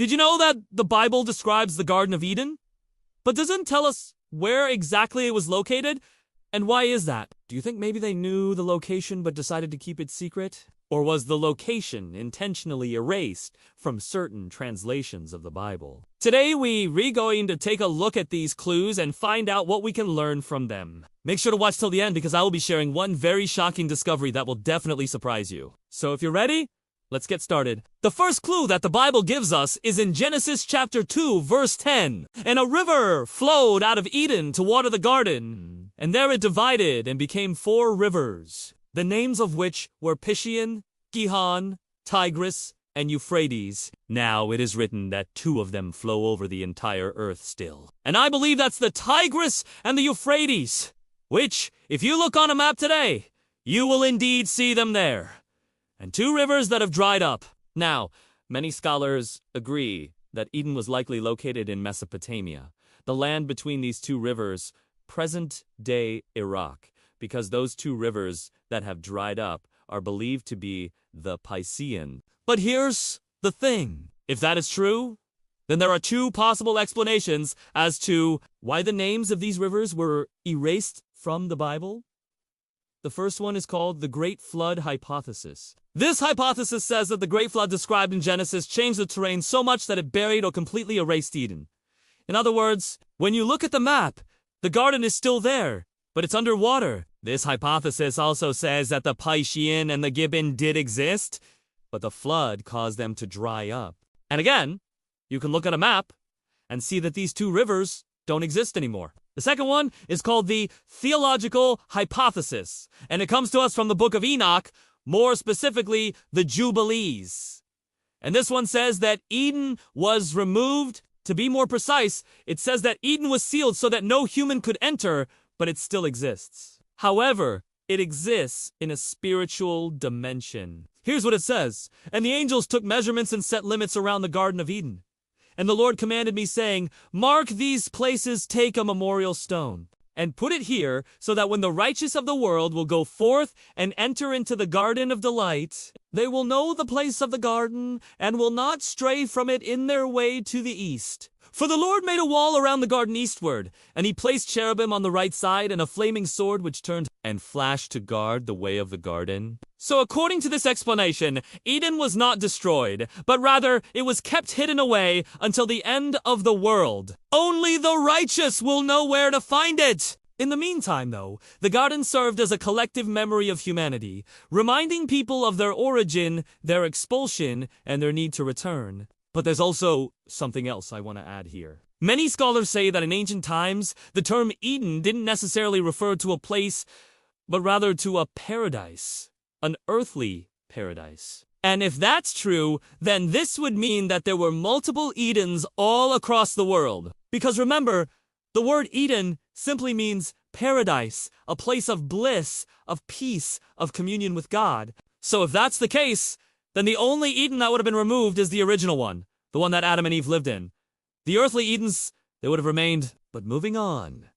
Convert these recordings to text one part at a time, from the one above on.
Did you know that the Bible describes the Garden of Eden, but doesn't tell us where exactly it was located? And why is that? Do you think maybe they knew the location but decided to keep it secret? Or was the location intentionally erased from certain translations of the Bible? Today we're going to take a look at these clues and find out what we can learn from them. Make sure to watch till the end because I will be sharing one very shocking discovery that will definitely surprise you. So if you're ready, let's get started. The first clue that the Bible gives us is in Genesis chapter 2, verse 10. And a river flowed out of Eden to water the garden, and there it divided and became 4 rivers, the names of which were Pishon, Gihon, Tigris, and Euphrates. Now it is written that 2 of them flow over the entire earth still. And I believe that's the Tigris and the Euphrates, which, if you look on a map today, you will indeed see them there. And 2 rivers that have dried up. Now, many scholars agree that Eden was likely located in Mesopotamia, the land between these 2 rivers, present-day Iraq, because those 2 rivers that have dried up are believed to be the Piscean. But here's the thing. If that is true, then there are 2 possible explanations as to why the names of these rivers were erased from the Bible. The first one is called the Great Flood Hypothesis. This hypothesis says that the Great Flood described in Genesis changed the terrain so much that it buried or completely erased Eden. In other words, when you look at the map, the garden is still there, but it's underwater. This hypothesis also says that the Piscean and the Gibeon did exist, but the flood caused them to dry up. And again, you can look at a map and see that these 2 rivers don't exist anymore. The second one is called the Theological Hypothesis, and it comes to us from the book of Enoch, more specifically, the Jubilees. And this one says that Eden was removed. To be more precise, it says that Eden was sealed so that no human could enter, but it still exists. However, it exists in a spiritual dimension. Here's what it says. And the angels took measurements and set limits around the Garden of Eden. And the Lord commanded me, saying, Mark these places, take a memorial stone, and put it here, so that when the righteous of the world will go forth and enter into the garden of delight, they will know the place of the garden, and will not stray from it in their way to the east. For the Lord made a wall around the garden eastward, and he placed cherubim on the right side, and a flaming sword which turned and flashed to guard the way of the garden. So according to this explanation, Eden was not destroyed, but rather it was kept hidden away until the end of the world. Only the righteous will know where to find it. In the meantime, though, the garden served as a collective memory of humanity, reminding people of their origin, their expulsion, and their need to return. But there's also something else I want to add here. Many scholars say that in ancient times, the term Eden didn't necessarily refer to a place, but rather to a paradise, an earthly paradise. And if that's true, then this would mean that there were multiple Edens all across the world. Because remember, the word Eden simply means paradise, a place of bliss, of peace, of communion with God. So if that's the case, then the only Eden that would have been removed is the original one, the one that Adam and Eve lived in. The earthly Edens, they would have remained. But moving on,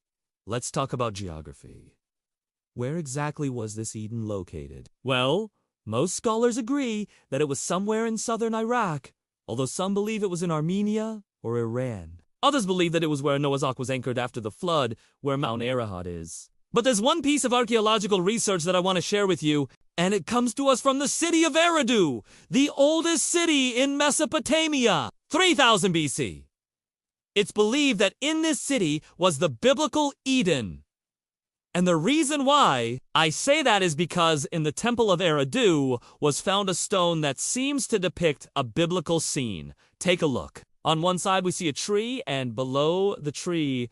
let's talk about geography. Where exactly was this Eden located? Well, most scholars agree that it was somewhere in southern Iraq, although some believe it was in Armenia or Iran. Others believe that it was where Noah's Ark was anchored after the flood, where Mount Ararat is. But there's one piece of archaeological research that I want to share with you, and it comes to us from the city of Eridu, the oldest city in Mesopotamia, 3000 BC. It's believed that in this city was the biblical Eden. And the reason why I say that is because in the temple of Eridu was found a stone that seems to depict a biblical scene. Take a look. On one side we see a tree, and below the tree,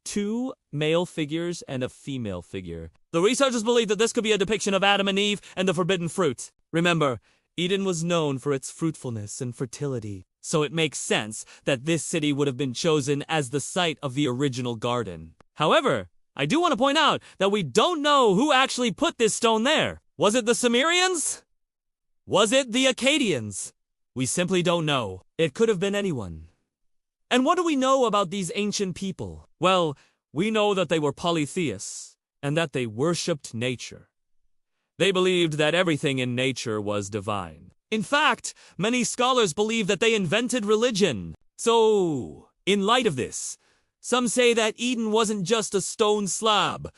2 male figures and a female figure. The researchers believe that this could be a depiction of Adam and Eve and the forbidden fruit. Remember, Eden was known for its fruitfulness and fertility, so it makes sense that this city would have been chosen as the site of the original garden. However, I do want to point out that we don't know who actually put this stone there. Was it the Sumerians? Was it the Akkadians? We simply don't know. It could have been anyone. And what do we know about these ancient people? Well, we know that they were polytheists and that they worshipped nature. They believed that everything in nature was divine. In fact, many scholars believe that they invented religion. So, in light of this, some say that Eden wasn't just a stone slab,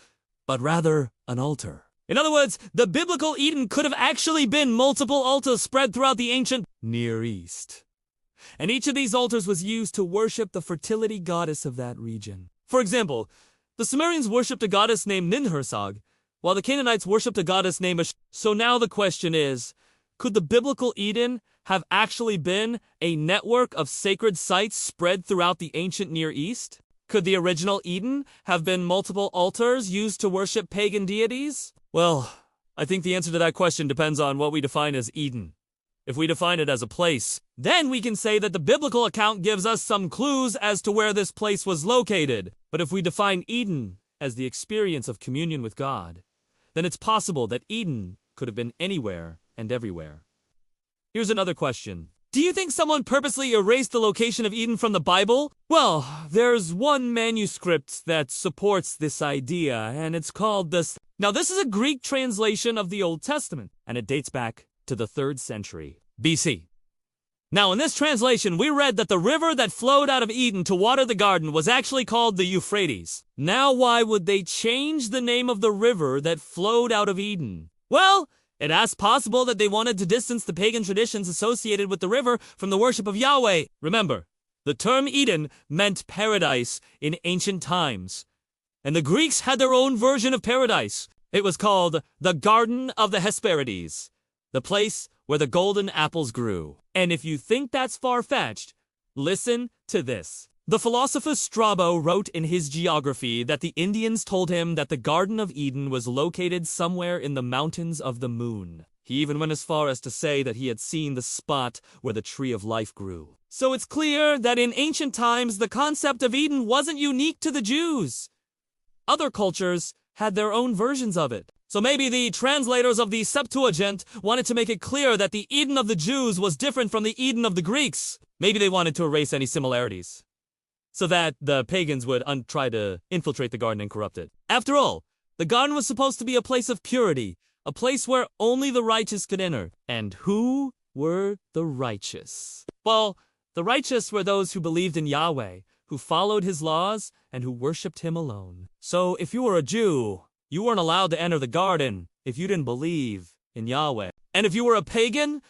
but rather an altar. In other words, the biblical Eden could have actually been multiple altars spread throughout the ancient Near East. And each of these altars was used to worship the fertility goddess of that region. For example, the Sumerians worshipped a goddess named Ninhursag, while the Canaanites worshipped a goddess named Ash. So now the question is, could the biblical Eden have actually been a network of sacred sites spread throughout the ancient Near East? Could the original Eden have been multiple altars used to worship pagan deities? Well, I think the answer to that question depends on what we define as Eden. If we define it as a place, then we can say that the biblical account gives us some clues as to where this place was located. But if we define Eden as the experience of communion with God, then it's possible that Eden could have been anywhere and everywhere. Here's another question. Do you think someone purposely erased the location of Eden from the Bible? Well, there's one manuscript that supports this idea, and it's called the... Now, this is a Greek translation of the Old Testament, and it dates back to the 3rd century BC. Now, in this translation, we read that the river that flowed out of Eden to water the garden was actually called the Euphrates. Now, why would they change the name of the river that flowed out of Eden? Well, it's possible that they wanted to distance the pagan traditions associated with the river from the worship of Yahweh. Remember, the term Eden meant paradise in ancient times, and the Greeks had their own version of paradise. It was called the Garden of the Hesperides, the place where the golden apples grew. And if you think that's far-fetched, listen to this. The philosopher Strabo wrote in his geography that the Indians told him that the Garden of Eden was located somewhere in the mountains of the moon. He even went as far as to say that he had seen the spot where the tree of life grew. So it's clear that in ancient times, the concept of Eden wasn't unique to the Jews. Other cultures had their own versions of it. So maybe the translators of the Septuagint wanted to make it clear that the Eden of the Jews was different from the Eden of the Greeks. Maybe they wanted to erase any similarities, so that the pagans would try to infiltrate the garden and corrupt it. After all, the garden was supposed to be a place of purity, a place where only the righteous could enter. And who were the righteous? Well, the righteous were those who believed in Yahweh, who followed his laws, and who worshipped him alone. So if you were a Jew, you weren't allowed to enter the garden if you didn't believe in Yahweh. And if you were a pagan,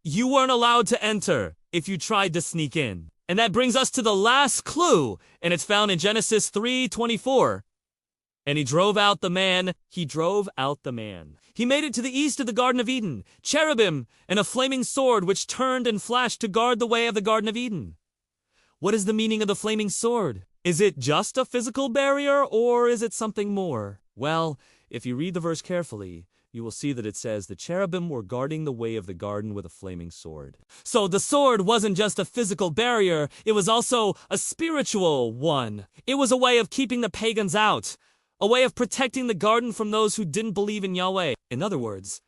you weren't allowed to enter if you tried to sneak in. And that brings us to the last clue, and it's found in Genesis 3:24. And he drove out the man. He made it to the east of the Garden of Eden, cherubim and a flaming sword which turned and flashed to guard the way of the Garden of Eden. What is the meaning of the flaming sword? Is it just a physical barrier, or is it something more? Well, if you read the verse carefully, you will see that it says the cherubim were guarding the way of the garden with a flaming sword. So the sword wasn't just a physical barrier, it was also a spiritual one. It was a way of keeping the pagans out, a way of protecting the garden from those who didn't believe in Yahweh. In other words,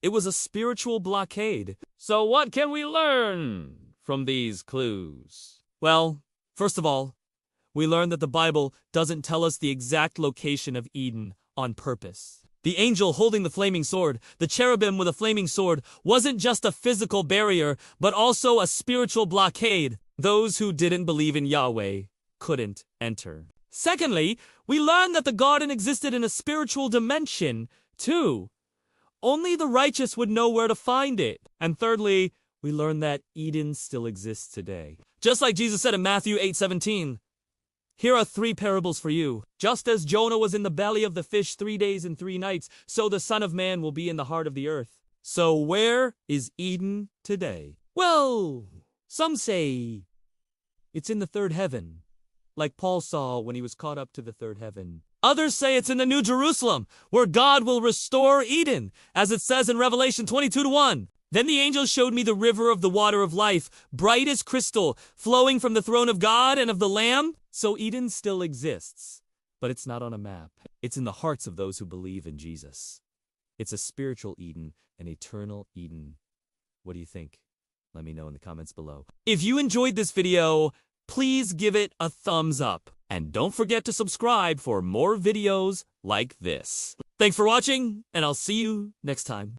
it was a spiritual blockade. So what can we learn from these clues? Well, first of all, we learn that the Bible doesn't tell us the exact location of Eden on purpose. The angel holding the flaming sword, the cherubim with a flaming sword, wasn't just a physical barrier, but also a spiritual blockade. Those who didn't believe in Yahweh couldn't enter. Secondly, we learn that the garden existed in a spiritual dimension, too. Only the righteous would know where to find it. And thirdly, we learn that Eden still exists today. Just like Jesus said in Matthew 8:17, "Here are 3 parables for you. Just as Jonah was in the belly of the fish 3 days and 3 nights, so the Son of Man will be in the heart of the earth." So where is Eden today? Well, some say it's in the 3rd heaven, like Paul saw when he was caught up to the 3rd heaven. Others say it's in the New Jerusalem, where God will restore Eden, as it says in Revelation 22:1. Then the angel showed me the river of the water of life, bright as crystal, flowing from the throne of God and of the Lamb. So Eden still exists, but it's not on a map. It's in the hearts of those who believe in Jesus. It's a spiritual Eden, an eternal Eden. What do you think? Let me know in the comments below. If you enjoyed this video, please give it a thumbs up. And don't forget to subscribe for more videos like this. Thanks for watching, and I'll see you next time.